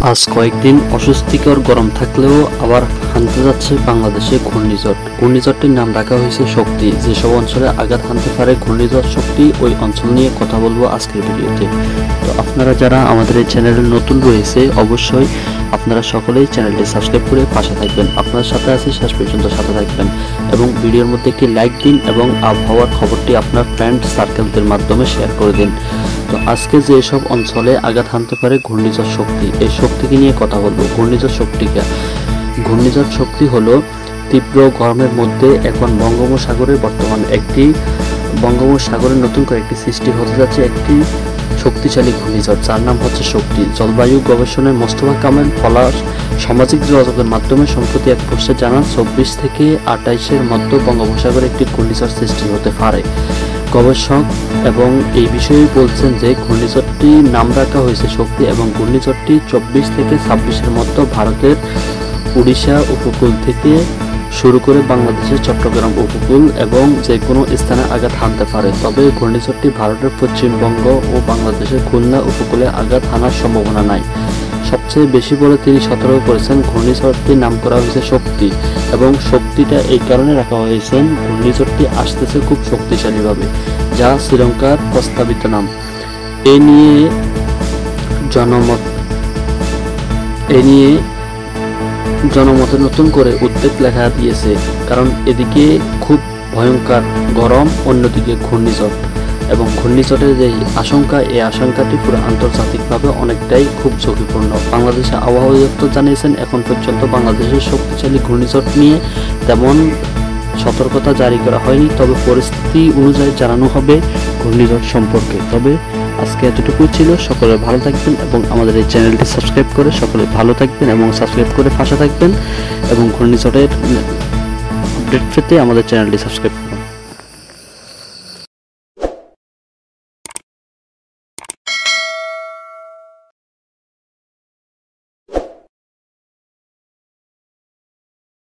আজ কয়েকদিন অস্বস্তিকর গরম থাকলেও আবার হানতে যাচ্ছে বাংলাদেশে ঘূর্ণিঝড়। ঘূর্ণিঝড়টির নাম রাখা হয়েছে শক্তি। যেসব অঞ্চলে আঘাত হানতে পারে ঘূর্ণিঝড় শক্তি, ওই অঞ্চল নিয়ে কথা বলবো আজকের ভিডিওতে। তো আপনারা যারা আমাদের এই চ্যানেলে নতুন রয়েছে, অবশ্যই আপনারা সকলেই চ্যানেলটি সাবস্ক্রাইব করে পাশে থাকবেন। আপনার সাথে আছি, শেষ পর্যন্ত সাথে থাকবেন এবং ভিডিওর মধ্যে একটি লাইক দিন এবং আবহাওয়ার খবরটি আপনার ফ্রেন্ড সার্কেলদের মাধ্যমে শেয়ার করে দিন। তো আজকে যেসব অঞ্চলে আঘাত হানতে পারে ঘূর্ণিঝড় শক্তি, এই শক্তিকে নিয়ে কথা বলবো। ঘূর্ণিঝড় শক্তি হলো তীব্র গরমের মধ্যে এখন বঙ্গোপসাগরে নতুন করে একটি সৃষ্টি হতে যাচ্ছে একটি শক্তিশালী ঘূর্ণিঝড়, যার নাম হচ্ছে শক্তি। জলবায়ু গবেষণায় মোস্তফা কামাল পলাশ সামাজিক যোগাযোগের মাধ্যমে সম্প্রতি এক পোস্টে জানান 24 থেকে 28-এর মধ্যে বঙ্গোপসাগরে একটি ঘূর্ণিঝড় সৃষ্টি হতে পারে। গবেষক এবং এই বিষয়ে বলছেন যে ঘূর্ণিঝড়টি নাম রাখা হয়েছে শক্তি এবং ঘূর্ণিঝড়টি 24 থেকে 26-এর মধ্যে ভারতের উড়িষ্যা উপকূল থেকে শুরু করে বাংলাদেশের চট্টগ্রাম উপকূল এবং যে কোনো স্থানে আঘাত হানতে পারে। তবে ঘূর্ণিঝড়টি ভারতের পশ্চিমবঙ্গ ও বাংলাদেশের খুলনা উপকূলে আঘাত হানার সম্ভাবনা নাই। সবচেয়ে বেশি বলে তিনি সতর্ক করেছেন ঘূর্ণিঝড়টির নাম করা হয়েছে শক্তি এবং শক্তিটা এই কারণে রাখা হয়েছে ঘূর্ণিঝড়টি আসতেছে খুব শক্তিশালীভাবে, যা শ্রীলঙ্কার প্রস্তাবিত নাম। এ নিয়ে জনমতে নতুন করে উদ্বেগ লেখা দিয়েছে, কারণ এদিকে খুব ভয়ঙ্কর গরম, অন্যদিকে ঘূর্ণিঝড় এবং ঘূর্ণিঝড়ের যে আশঙ্কা, এই আশঙ্কাটি পুরো আন্তর্জাতিকভাবে অনেকটাই খুব ঝুঁকিপূর্ণ। বাংলাদেশের আবহাওয়া দপ্তর জানিয়েছেন এখন পর্যন্ত বাংলাদেশের শক্তিশালী ঘূর্ণিঝড় নিয়ে তেমন সতর্কতা জারি করা হয়নি, তবে পরিস্থিতি অনুযায়ী জানানো হবে ঘূর্ণিঝড় সম্পর্কে। তবে আজকে এতটুকুই ছিল। সকলে ভালো থাকবেন এবং আমাদের এই চ্যানেলটি সাবস্ক্রাইব করে সকলে ভালো থাকবেন এবং সাবস্ক্রাইব করে পাশে থাকবেন এবং ঘূর্ণিঝড়ের আপডেট পেতে আমাদের চ্যানেলটি সাবস্ক্রাইব